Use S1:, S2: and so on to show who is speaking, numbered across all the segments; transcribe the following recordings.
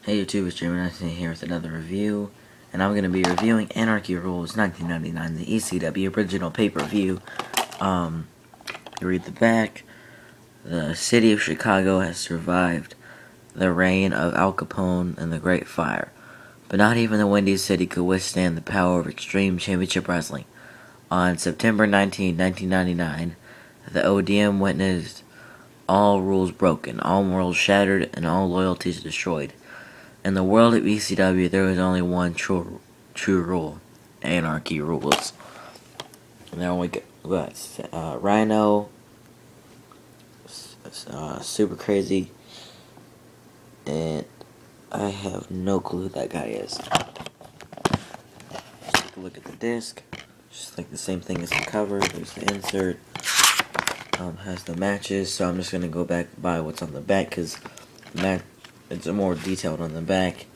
S1: Hey YouTube, it's Jimmy here with another review, and I'm going to be reviewing Anarchy Rulz 1999, the ECW original pay-per-view. You read the back. The city of Chicago has survived the reign of Al Capone and the Great Fire, but not even the Windy City could withstand the power of Extreme Championship Wrestling. On September 19, 1999, the ODM witnessed all rules broken, all morals shattered, and all loyalties destroyed. In the world of ECW, there was only one true rule: Anarchy Rulz. Now we got Rhino, super crazy, and I have no clue who that guy is. Let's take a look at the disc. Just like the same thing as the cover. There's the insert. Has the matches, so I'm just gonna go back by what's on the back because it's more detailed on the back.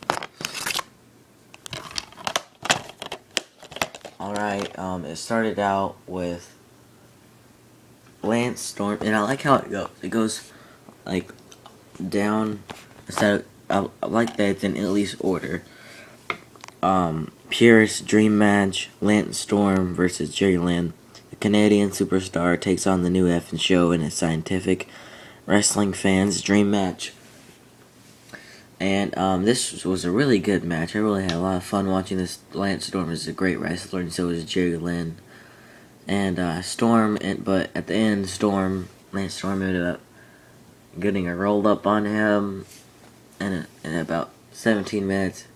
S1: Alright, it started out with Lance Storm, and I like how it goes. It goes like down instead of, I like that it's in at least order. Purist Dream Match, Lance Storm versus Jerry Lynn. The Canadian superstar takes on the new effing show in a scientific wrestling fans dream match. And this was a really good match. I really had a lot of fun watching this. Lance Storm is a great wrestler, and so is Jerry Lynn. And but at the end, Lance Storm ended up getting a rolled up on him in about 17 minutes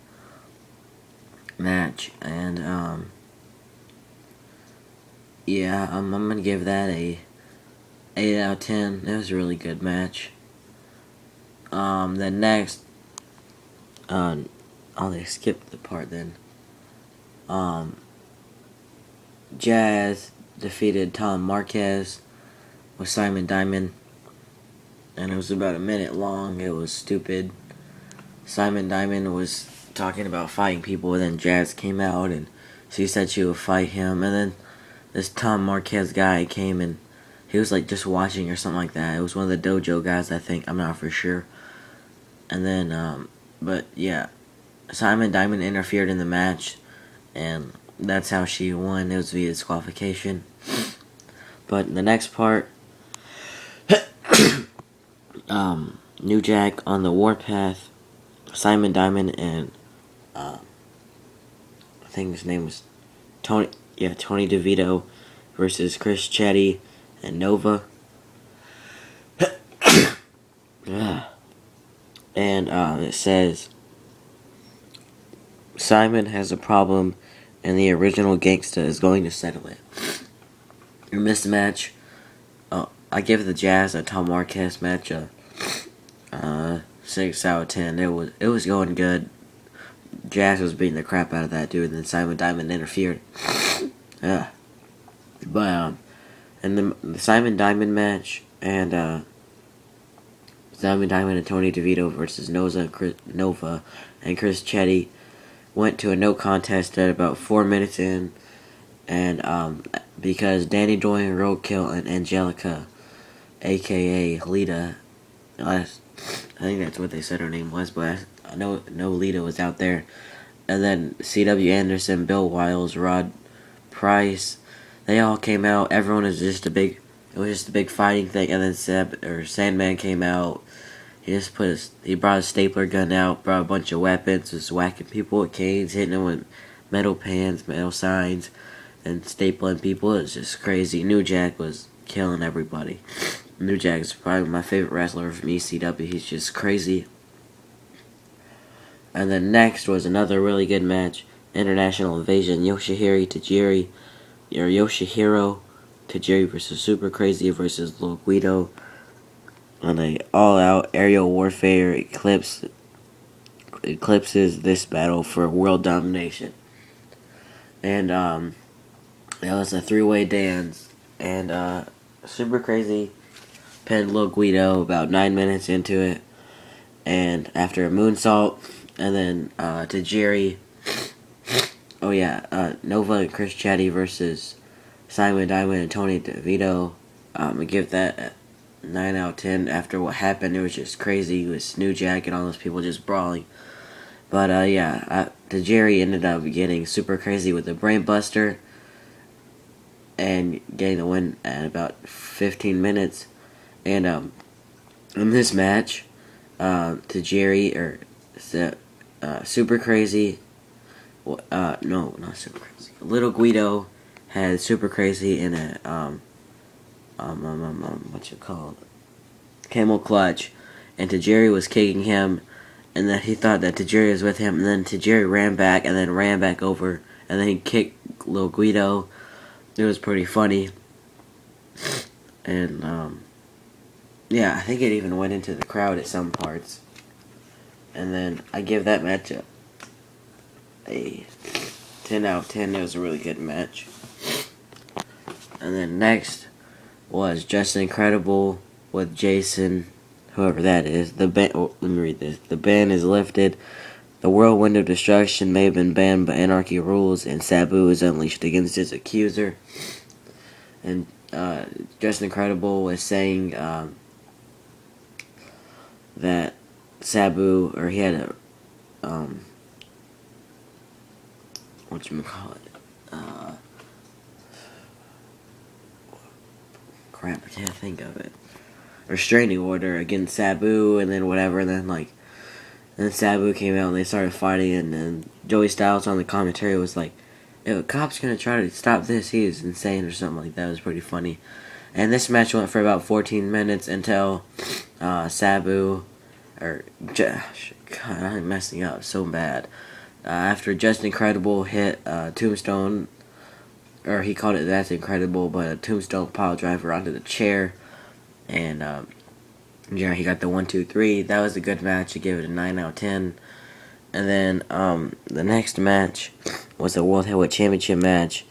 S1: match. And yeah, I'm gonna give that a 8 out of 10. It was a really good match. Then next. They skipped the part then. Jazz defeated Tom Marquez with Simon Diamond, and it was about a minute long. It was stupid. Simon Diamond was talking about fighting people, and then Jazz came out, and she said she would fight him, and then this Tom Marquez guy came, and he was like just watching or something like that. It was one of the dojo guys, I think. I'm not for sure. And then, but yeah, Simon Diamond interfered in the match, and that's how she won. It was via disqualification. But in the next part, New Jack on the Warpath, Simon Diamond and I think his name was Tony DeVito versus Chris Chetty and Nova. And it says Simon has a problem and the original gangsta is going to settle it. You missed the match. I give the Jazz a Tom Marquez match 6 out of 10. It was going good. Jazz was beating the crap out of that dude, and then Simon Diamond interfered. But and the Simon Diamond match and Simon Diamond and Tony DeVito versus Nova and Chris Chetty went to a no contest at about 4 minutes in, and because Danny Joy, Roadkill, and Angelica, aka Lita, I think that's what they said her name was, but I know Lita was out there, and then C.W. Anderson, Bill Wiles, Rod Price, they all came out. Everyone was just a big fighting thing, and then Sandman came out. He brought a stapler gun out, brought a bunch of weapons, was whacking people with canes, hitting them with metal pans, metal signs, and stapling people. It was just crazy. New Jack was killing everybody. New Jack is probably my favorite wrestler from ECW. He's just crazy. And then next was another really good match. International Invasion, Yoshihiro Tajiri versus Super Crazy versus Lil Guido on a all-out aerial warfare. Eclipses this battle for world domination. And it was a three-way dance, and Super Crazy pinned Lil Guido about 9 minutes into it, and after a moonsault, and then Tajiri. Nova and Chris Chetty versus Simon Diamond and Tony DeVito. I give that a 9 out of 10. After what happened, it was just crazy. It was New Jack and all those people just brawling. But Tajiri ended up getting super crazy with the brain buster and getting the win at about 15 minutes. And in this match, Tajiri super crazy. No, not super crazy. Little Guido had super crazy in a what's it called? Camel clutch, and Tajiri was kicking him, and then he thought that Tajiri was with him, and then Tajiri ran back, and then ran back over, and then he kicked Little Guido. It was pretty funny, and I think it even went into the crowd at some parts. And then I give that match a 10 out of 10. It was a really good match. And then next was Just Incredible with Jason, whoever that is. The ban. Oh, let me read this. The ban is lifted. The whirlwind of destruction may have been banned by Anarchy Rulz, and Sabu is unleashed against his accuser. And Just Incredible was saying that Sabu, or he had a crap, I can't think of it. Restraining order against Sabu, and then whatever, and then Sabu came out and they started fighting, and then Joey Styles on the commentary was like, if a cop's gonna try to stop this, he is insane, or something like that. It was pretty funny. And this match went for about 14 minutes until Sabu, or Josh, God, I'm messing up so bad. After Just Incredible hit Tombstone, or he called it That's Incredible, but a Tombstone pile driver onto the chair, and he got the 1, 2, 3. That was a good match. I gave it a 9 out of 10. And then the next match was a World Heavyweight Championship match.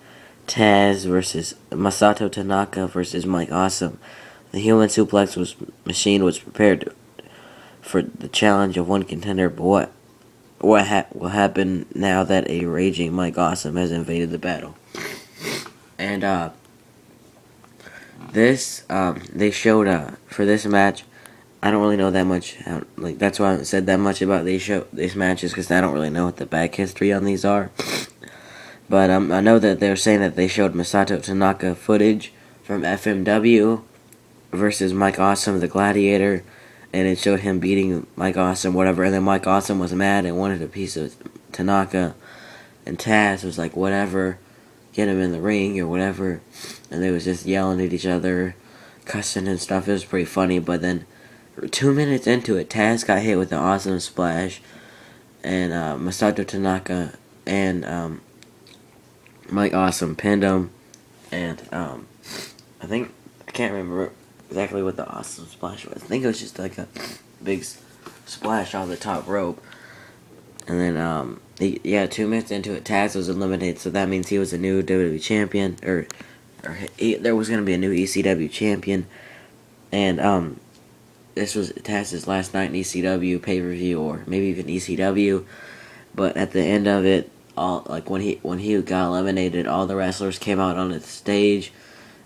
S1: Taz versus Masato Tanaka versus Mike Awesome. The human suplex machine was prepared for the challenge of one contender, but what will happen now that a raging Mike Awesome has invaded the battle? And they showed for this match. I don't really know that much. That's why I haven't said that much about these matches, because I don't really know what the back history on these are. But I know that they were saying that they showed Masato Tanaka footage from FMW versus Mike Awesome, the Gladiator, and it showed him beating Mike Awesome, whatever. And then Mike Awesome was mad and wanted a piece of Tanaka, and Taz was like, whatever, get him in the ring or whatever. And they was just yelling at each other, cussing and stuff. It was pretty funny, but then 2 minutes into it, Taz got hit with an awesome splash, and Masato Tanaka and Mike Awesome pinned him, and I can't remember exactly what the awesome splash was. I think it was just like a big splash on the top rope, and then 2 minutes into it, Taz was eliminated, so that means he was a new WWE champion, or there was going to be a new ECW champion, and this was Taz's last night in ECW pay-per-view, or maybe even ECW. But at the end of it, when he got eliminated, all the wrestlers came out on the stage,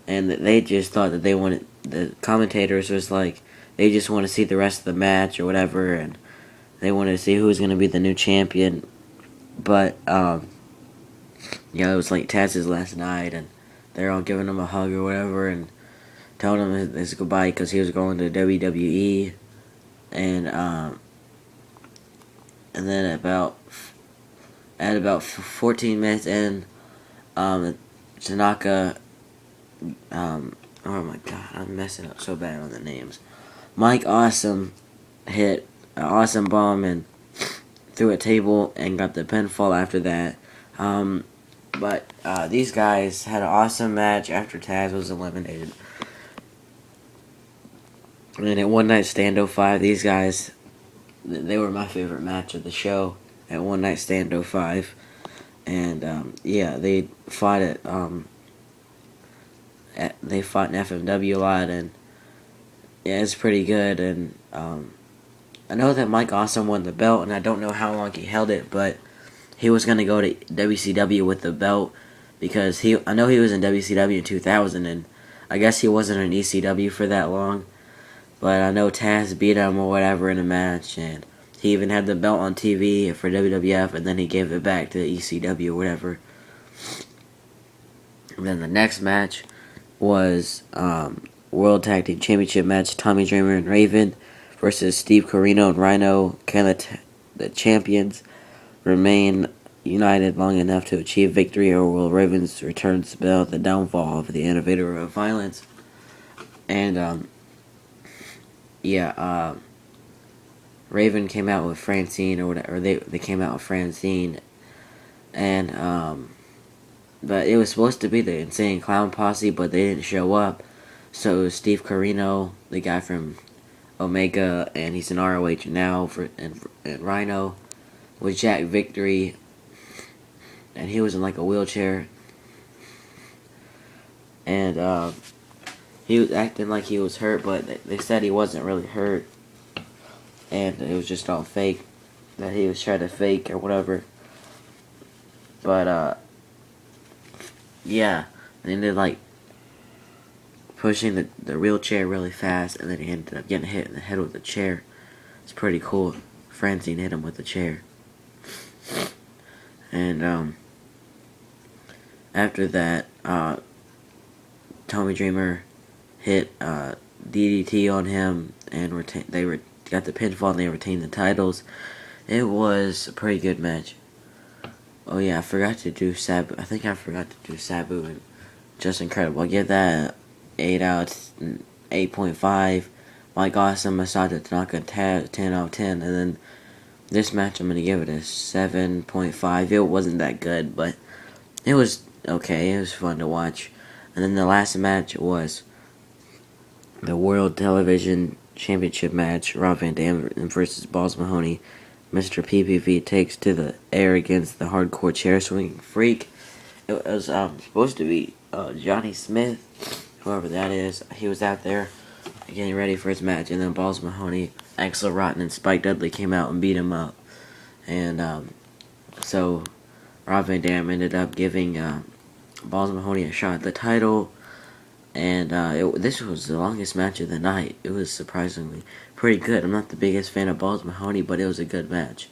S1: and they just thought that they wanted. The commentators was like, they just want to see the rest of the match or whatever, and they wanted to see who was going to be the new champion. But it was like Taz's last night, and they're all giving him a hug or whatever, and telling him his goodbye because he was going to WWE, and then at about 14 minutes in, Tanaka, oh my god, I'm messing up so bad on the names. Mike Awesome hit an awesome bomb and through a table and got the pinfall after that. But these guys had an awesome match after Taz was eliminated. And at One Night Stand 05, these guys, they were my favorite match of the show at One Night Stand 05. And they fought they fought in FMW a lot, and it's pretty good. And I know that Mike Awesome won the belt, and I don't know how long he held it, but he was going to go to WCW with the belt, because I know he was in WCW in 2000, and I guess he wasn't in ECW for that long. But I know Taz beat him or whatever in a match, and He even had the belt on TV for WWF, and then he gave it back to ECW or whatever. And then the next match was World Tag Team Championship match. Tommy Dreamer and Raven versus Steve Corino and Rhino. Can the champions remain united long enough to achieve victory, or will Raven's return spell the downfall of the innovator of violence? And Raven came out with Francine or whatever. They came out with Francine, and but it was supposed to be the Insane Clown Posse, but they didn't show up. So it was Steve Corino, the guy from Omega, and he's in ROH now, and Rhino with Jack Victory, and he was in like a wheelchair, and he was acting like he was hurt, but they said he wasn't really hurt, and it was just all fake, that he was trying to fake or whatever. But yeah, and he ended like pushing the wheelchair really fast, and then he ended up getting hit in the head with the chair. It's pretty cool. Francine hit him with the chair. And after that, Tommy Dreamer hit DDT on him, and they got the pinfall, and they retained the titles. It was a pretty good match. Oh yeah, I forgot to do Sabu. I think I forgot to do Sabu, and just incredible. I give that 8.5. Mike Awesome, Masato, Tanaka, 10 out of 10. And then this match, I'm gonna give it a 7.5. It wasn't that good, but it was okay. It was fun to watch. And then the last match was the World Television Championship match. Rob Van Dam versus Balls Mahoney. Mr. PPV takes to the air against the hardcore chair swinging freak. It was supposed to be Johnny Smith, whoever that is. He was out there getting ready for his match, and then Balls Mahoney, Axel Rotten, and Spike Dudley came out and beat him up. And so Rob Van Dam ended up giving Balls Mahoney a shot at the title. And this was the longest match of the night. It was surprisingly pretty good. I'm not the biggest fan of Balls Mahoney, but it was a good match.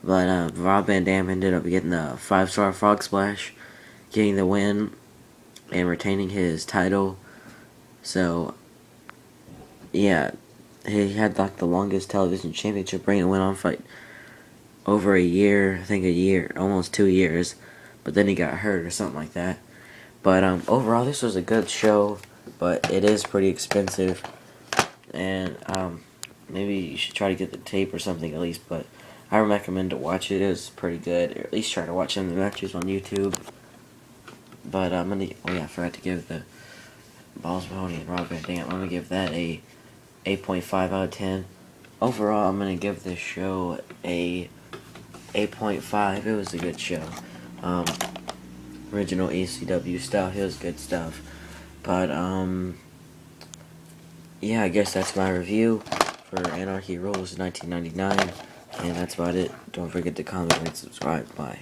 S1: But Rob Van Dam ended up getting the 5-star frog splash, getting the win, and retaining his title. So, yeah, he had like the longest television championship reign. It went on for like over a year, I think a year, almost 2 years. But then he got hurt or something like that. But overall, this was a good show, but it is pretty expensive, and maybe you should try to get the tape or something at least. But I recommend to watch it. It was pretty good, or at least try to watch some of the matches on YouTube. But I forgot to give the Balls Mahoney and Rob Van Dam. I'm gonna give that a 8.5 out of 10. Overall, I'm gonna give this show a 8.5. It was a good show. Original ECW stuff. It was good stuff. But, yeah, I guess that's my review for Anarchy Rulz 1999. And that's about it. Don't forget to comment and subscribe. Bye.